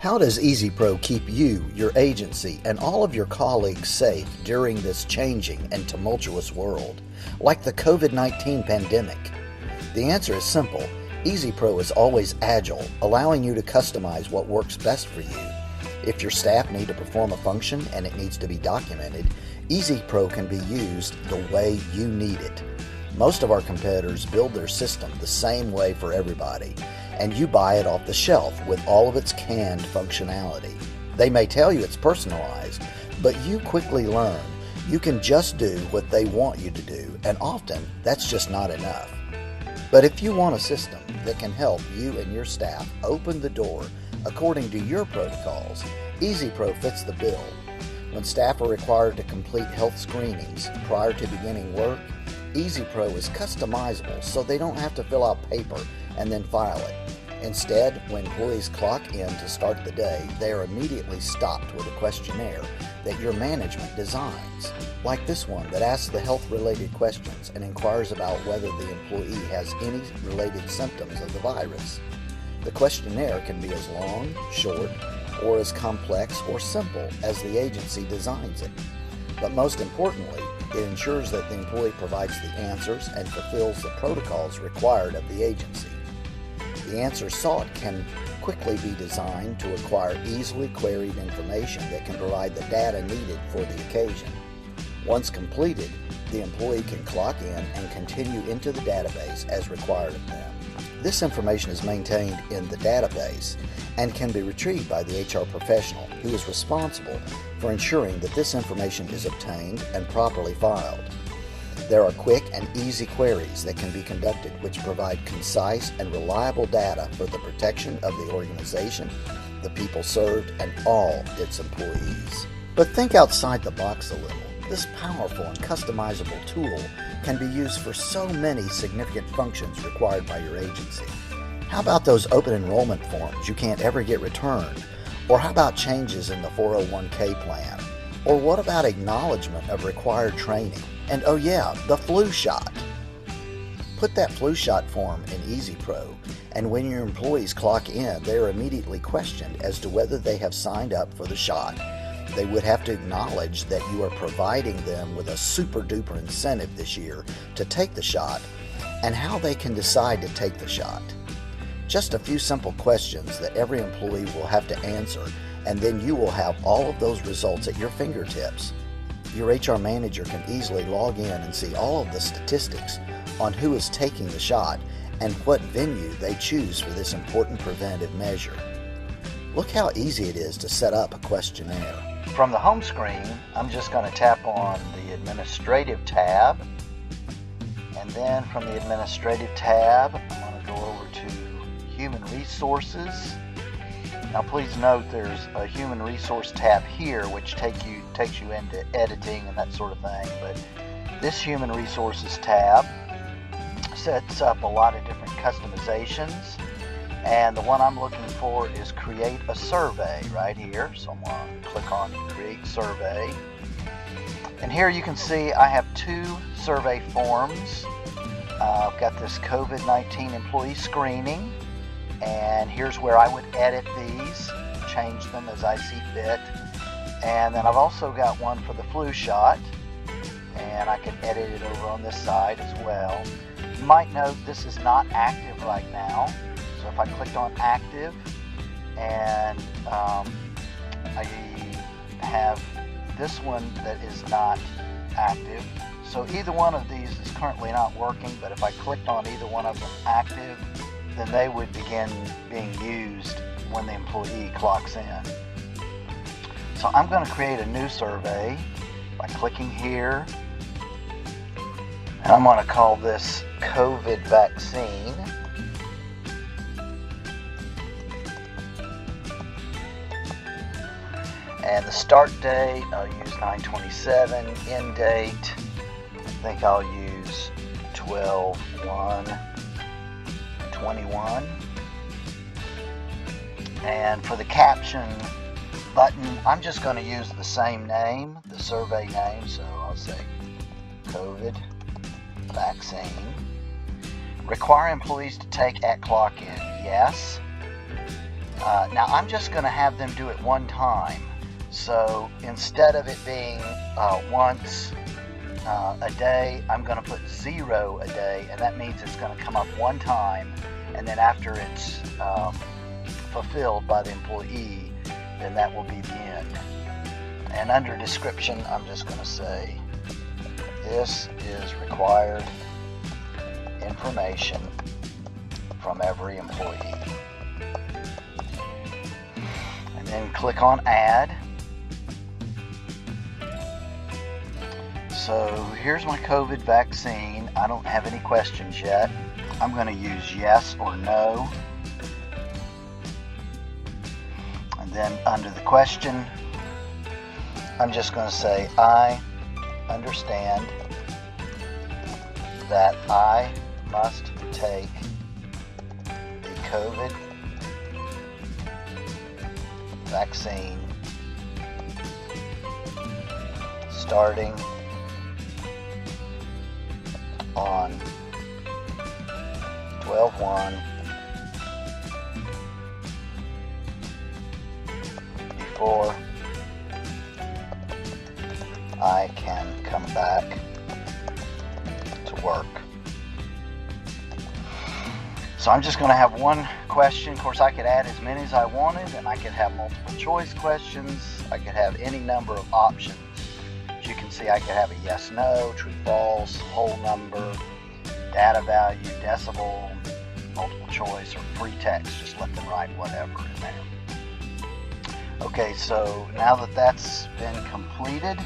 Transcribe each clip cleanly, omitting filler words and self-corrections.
How does EasyPro keep you, your agency, and all of your colleagues safe during this changing and tumultuous world, like the COVID-19 pandemic? The answer is simple. EasyPro is always agile, allowing you to customize what works best for you. If your staff need to perform a function and it needs to be documented, EasyPro can be used the way you need it. Most of our competitors build their system the same way for everybody, and you buy it off the shelf with all of its canned functionality. They may tell you it's personalized, but you quickly learn you can just do what they want you to do, and often that's just not enough. But if you want a system that can help you and your staff open the door according to your protocols, EasyPro fits the bill. When staff are required to complete health screenings prior to beginning work, EasyPro is customizable so they don't have to fill out paper and then file it. Instead, when employees clock in to start the day, they are immediately stopped with a questionnaire that your management designs, like this one that asks the health-related questions and inquires about whether the employee has any related symptoms of the virus. The questionnaire can be as long, short, or as complex or simple as the agency designs it. But most importantly, it ensures that the employee provides the answers and fulfills the protocols required of the agency. The answers sought can quickly be designed to acquire easily queried information that can provide the data needed for the occasion. Once completed, the employee can clock in and continue into the database as required of them. This information is maintained in the database and can be retrieved by the HR professional who is responsible for ensuring that this information is obtained and properly filed. There are quick and easy queries that can be conducted which provide concise and reliable data for the protection of the organization, the people served, and all its employees. But think outside the box a little. This powerful and customizable tool can be used for so many significant functions required by your agency. How about those open enrollment forms you can't ever get returned? Or how about changes in the 401k plan? Or what about acknowledgement of required training? And oh yeah, the flu shot. Put that flu shot form in EasyPro, and when your employees clock in, they are immediately questioned as to whether they have signed up for the shot. They would have to acknowledge that you are providing them with a super duper incentive this year to take the shot, and how they can decide to take the shot. Just a few simple questions that every employee will have to answer, and then you will have all of those results at your fingertips. Your HR manager can easily log in and see all of the statistics on who is taking the shot and what venue they choose for this important preventive measure. Look how easy it is to set up a questionnaire. From the home screen, I'm just going to tap on the Administrative tab, and then from the Administrative tab, I'm going to go over to Human Resources. Now please note there's a Human Resource tab here which takes you into editing and that sort of thing, but this Human Resources tab sets up a lot of different customizations, and the one I'm looking for is Create a Survey right here. So I'm going to click on Create Survey, and here you can see I have two survey forms. I've got this COVID-19 employee screening, and here's where I would edit these, change them as I see fit. And then I've also got one for the flu shot, and I can edit it over on this side as well. You might note this is not active right now, so if I clicked on active, and I have this one that is not active. So either one of these is currently not working, but if I clicked on either one of them active, then they would begin being used when the employee clocks in. So I'm going to create a new survey by clicking here, and I'm going to call this COVID vaccine. And the start date, I'll use 9/27, end date, I think I'll use 12/1/21. And for the caption button, I'm just going to use the same name, the survey name, so I'll say COVID vaccine. Require employees to take at clock in, yes. Now I'm just going to have them do it one time. So instead of it being once a day, I'm going to put 0 a day, and that means it's going to come up one time, and then after it's fulfilled by the employee, then that will be the end. And under description, I'm just going to say, this is required information from every employee. And then click on Add. So here's my COVID vaccine. I don't have any questions yet. I'm going to use yes or no. And then under the question, I'm just going to say, I understand that I must take the COVID vaccine starting on 12/1 before I can come back to work. So I'm just going to have one question. Of course, I could add as many as I wanted, and I could have multiple choice questions. I could have any number of options. As you can see, I could have a yes, no, true, false, whole number, data value, decibel, multiple choice, or free text. Just let them write whatever in there. Okay, so now that that's been completed,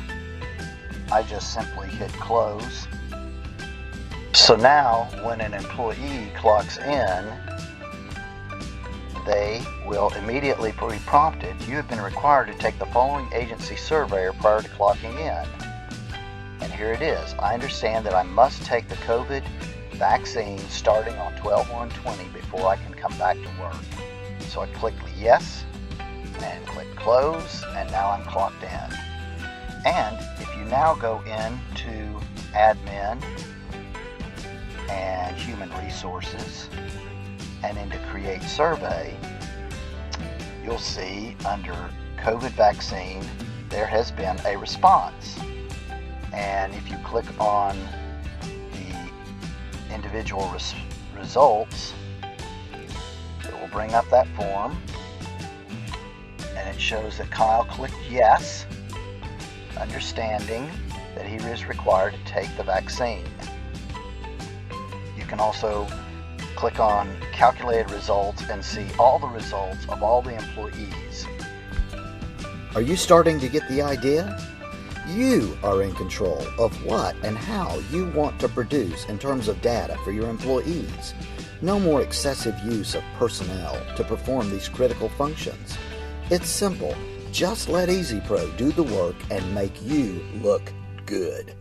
I just simply hit close. So now when an employee clocks in, they will immediately be prompted, you have been required to take the following agency survey prior to clocking in. And here it is. I understand that I must take the COVID vaccine starting on 12/1/20 before I can come back to work. So I click yes and click close, and now I'm clocked in. And if you now go into admin and human resources and into create survey, you'll see under COVID vaccine there has been a response. And if you click on the individual results, it will bring up that form, and it shows that Kyle clicked yes, understanding that he is required to take the vaccine. You can also click on calculated results and see all the results of all the employees. Are you starting to get the idea? You are in control of what and how you want to produce in terms of data for your employees. No more excessive use of personnel to perform these critical functions. It's simple. Just let EasyPro do the work and make you look good.